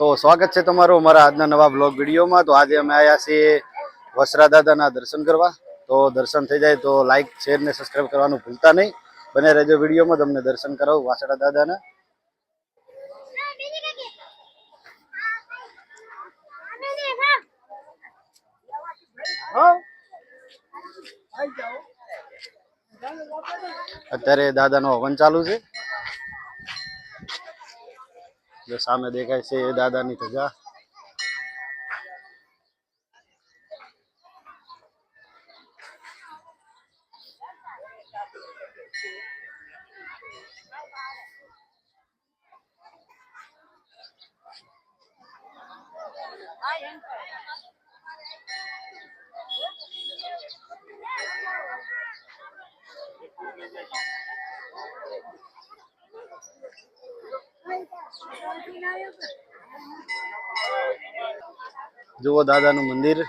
તો સ્વાગત છે તમારું અમારા આજના નવા બ્લોગ વિડીયોમાં। તો આજે અમે આવ્યા છીએ વસરા દાદાના દર્શન કરવા। તો દર્શન થઈ જાય તો લાઈક શેર ને સબસ્ક્રાઈબ કરવાનું ભૂલતા નહીં। બને રહેજો વિડીયોમાં, તમને દર્શન કરાવું વાસડા દાદાના। અત્યારે દાદાનો હવન ચાલુ છે। जो सामने देखाय છે એ દાદાની ધજા। जुओ दादाનું મંદિર।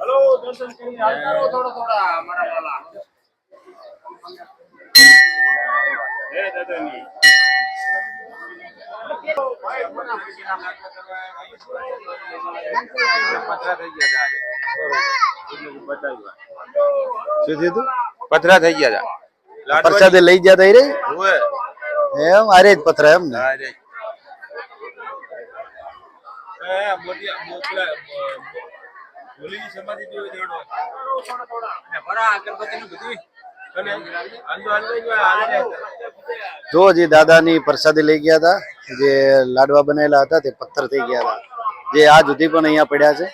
हेलो दर्शन करिए हालता रहो थोड़ा हमारा वाला ए दादानी भाई अपना पतरा થઈ ગયા હતા બતાવ્યા શું થયું પતરા થઈ ગયા હતા પ્રસાદ લઈ ગયા હતા રે ઓએ એમ આરે જ પતરા એમ ને આરે એ મોટિયા મોકલા બોલીની સમાધિ દેવો દેડો થોડા ને ભરા અગરબત્તીનું બધું જો જે દાદાની પ્રસાદી લઈ ગયા હતા, જે લાડવા બનેલા હતા તે પથ્થર થઈ ગયા હતા, જે આજ સુધી પણ અહીંયા પડ્યા છે।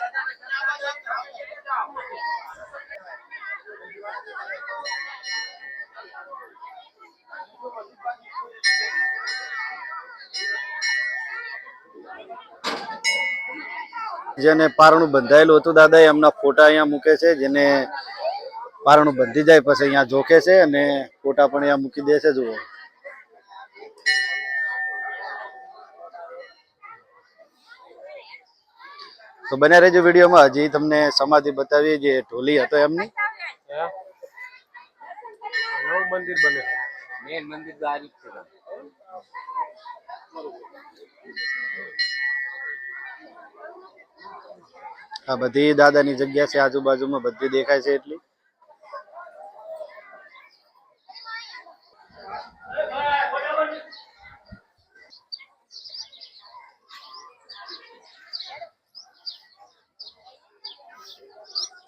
જેને પારણું બંધાયેલું હતું દાદા એમના ફોટા અહીંયા મૂકે છે। જેને પારણું બંધી જાય પછી અહીંયા જોકે છે અને ફોટા પણ અહીંયા મૂકી દે છે। જુઓ તો બને રહેજો વિડીયોમાં। હજી તમને સમાધિ બતાવી જે ઢોલી હતો એમની। નવું મંદિર બને મેન મંદિર દારી છે। આ બધી દાદાની જગ્યા છે, આજુબાજુમાં બધી દેખાય છે એટલી।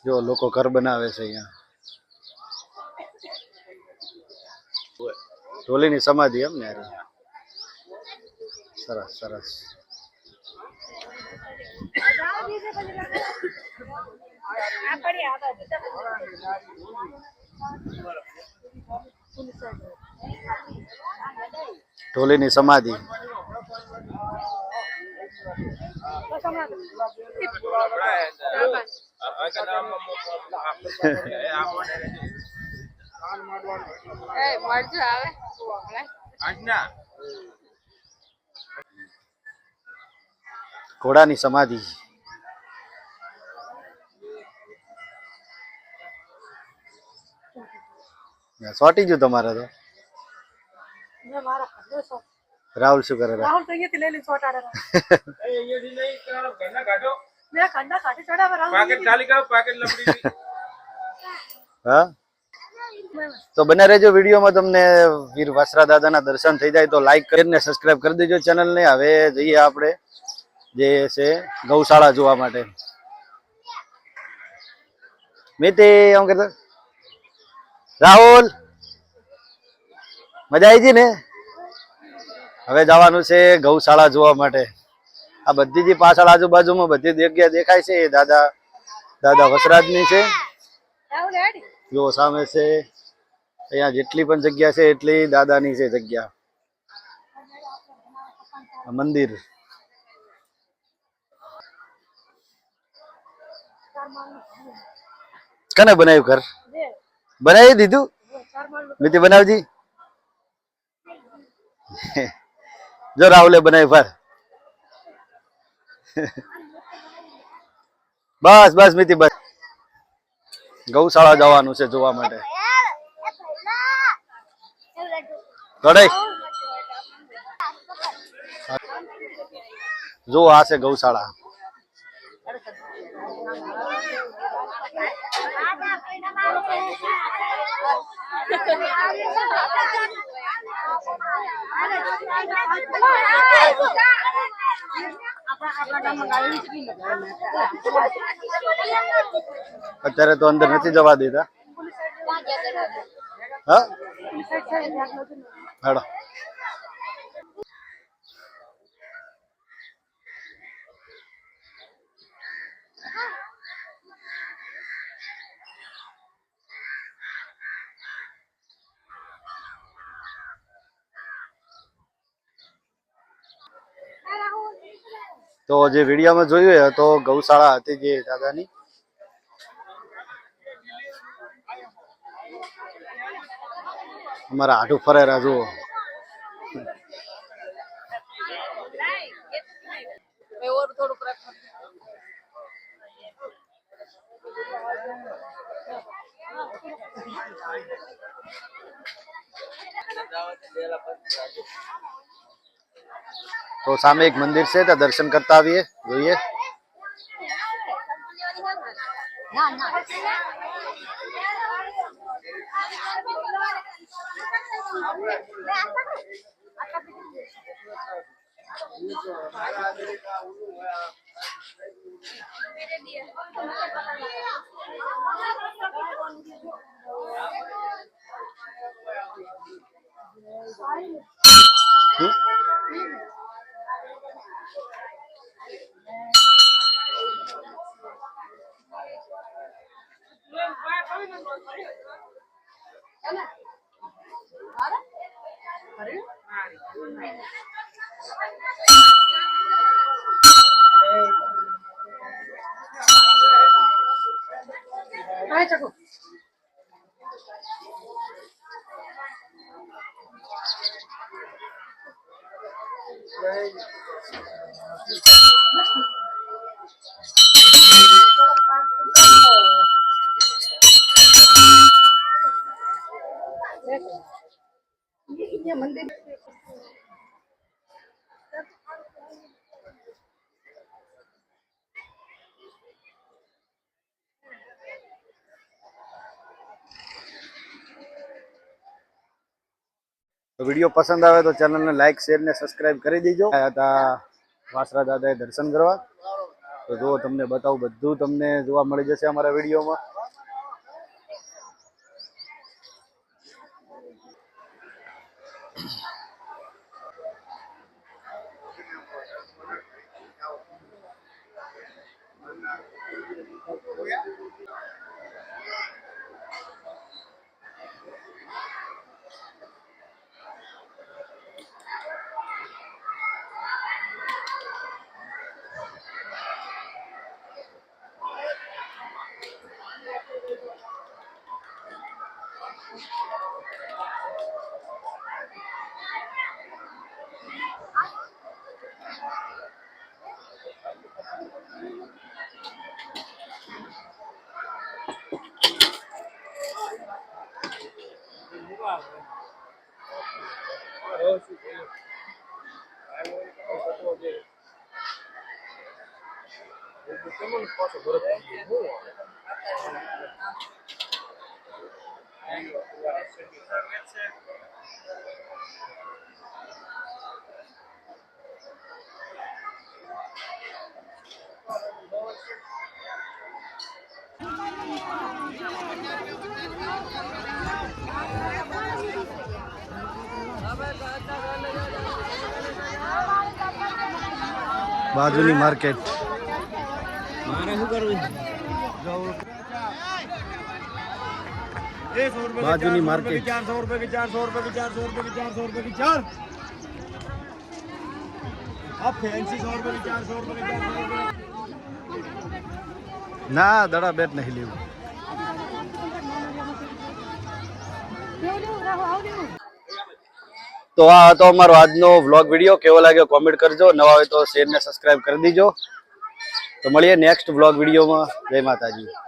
જો લોકો ઘર બનાવે છે અહીંયા। ઢોલીની સમાધિ એમ ને સરસ સરસ। ઢોલીની સમાધિ ઘોડાની સમાધિ। સોટી ગયું તમારે તો. રાહુલ શું કરે? રાહુલ તો અહીંયાથી લઈ લઈને સોટાડે. હા, તો બને રહેજો વિડીયોમાં. તમને વીર વાસરા દાદાના દર્શન થઈ જાય તો લાઈક કરીને સબસ્ક્રાઇબ કરી દેજો ચેનલને. હવે જઈએ આપણે જે છે ગૌશાળા જોવા માટે. મિતિ એમ કરતા રાહુલ મજા આવી ગઈ ને? હવે જવાનું છે ગૌશાળા જોવા માટે. આ બધી જે પાછળ આજુબાજુમાં બધી જગ્યા દેખાય છે એ દાદા વસરાજની છે. જો સામે છે, અહીંયા જેટલી પણ જગ્યા છે એટલી દાદાની છે જગ્યા. મંદિર કને બનાવ્યું? ઘર બનાવી દીધું? મિતિ બનાવજી. જો રાહુલે બનાવ્યું ફર. બસ બસ મિતિ બસ. ગૌશાળા જવાનું છે જોવા માટે. જો આ છે ગૌશાળા. અત્યારે તો અંદર નથી જવા દેતા. હા હેડો. તો જે વિડીયોમાં જોયું તો ગૌશાળા હતી જે દાદાની. અમારા હાડું ફરેરા જુઓ. તો સામે એક મંદિર છે, ત્યાં દર્શન કરતા આવીએ, જોઈએ. તો વિડીયો પસંદ આવે તો ચેનલને લાઈક શેર ને સબસ્ક્રાઇબ કરી દેજો. આયા હતા વાસરા દાદાએ દર્શન કરવા. તો જો તમને બતાવું, બધું તમને જોવા મળી જશે અમારા વિડીયોમાં. બાજુની માર્કેટ મારે શું કરવું બાજુની માર્કેટ 400 रुपए की 400 रुपए की 400 रुपए की 400 रुपए की 4 अब फैंसी 100 रुपए की 400 रुपए की 400 रुपए ના દડા બેટ નહીં લેવું તો આ હતો અમારો આજનો વ્લોગ વિડીયો કેવો લાગ્યો કોમેન્ટ કરજો નવા હોય તો શેર ને સબસ્ક્રાઇબ કરી દીજો તો મળીએ નેક્સ્ટ વ્લોગ વિડીયોમાં જય માતાજી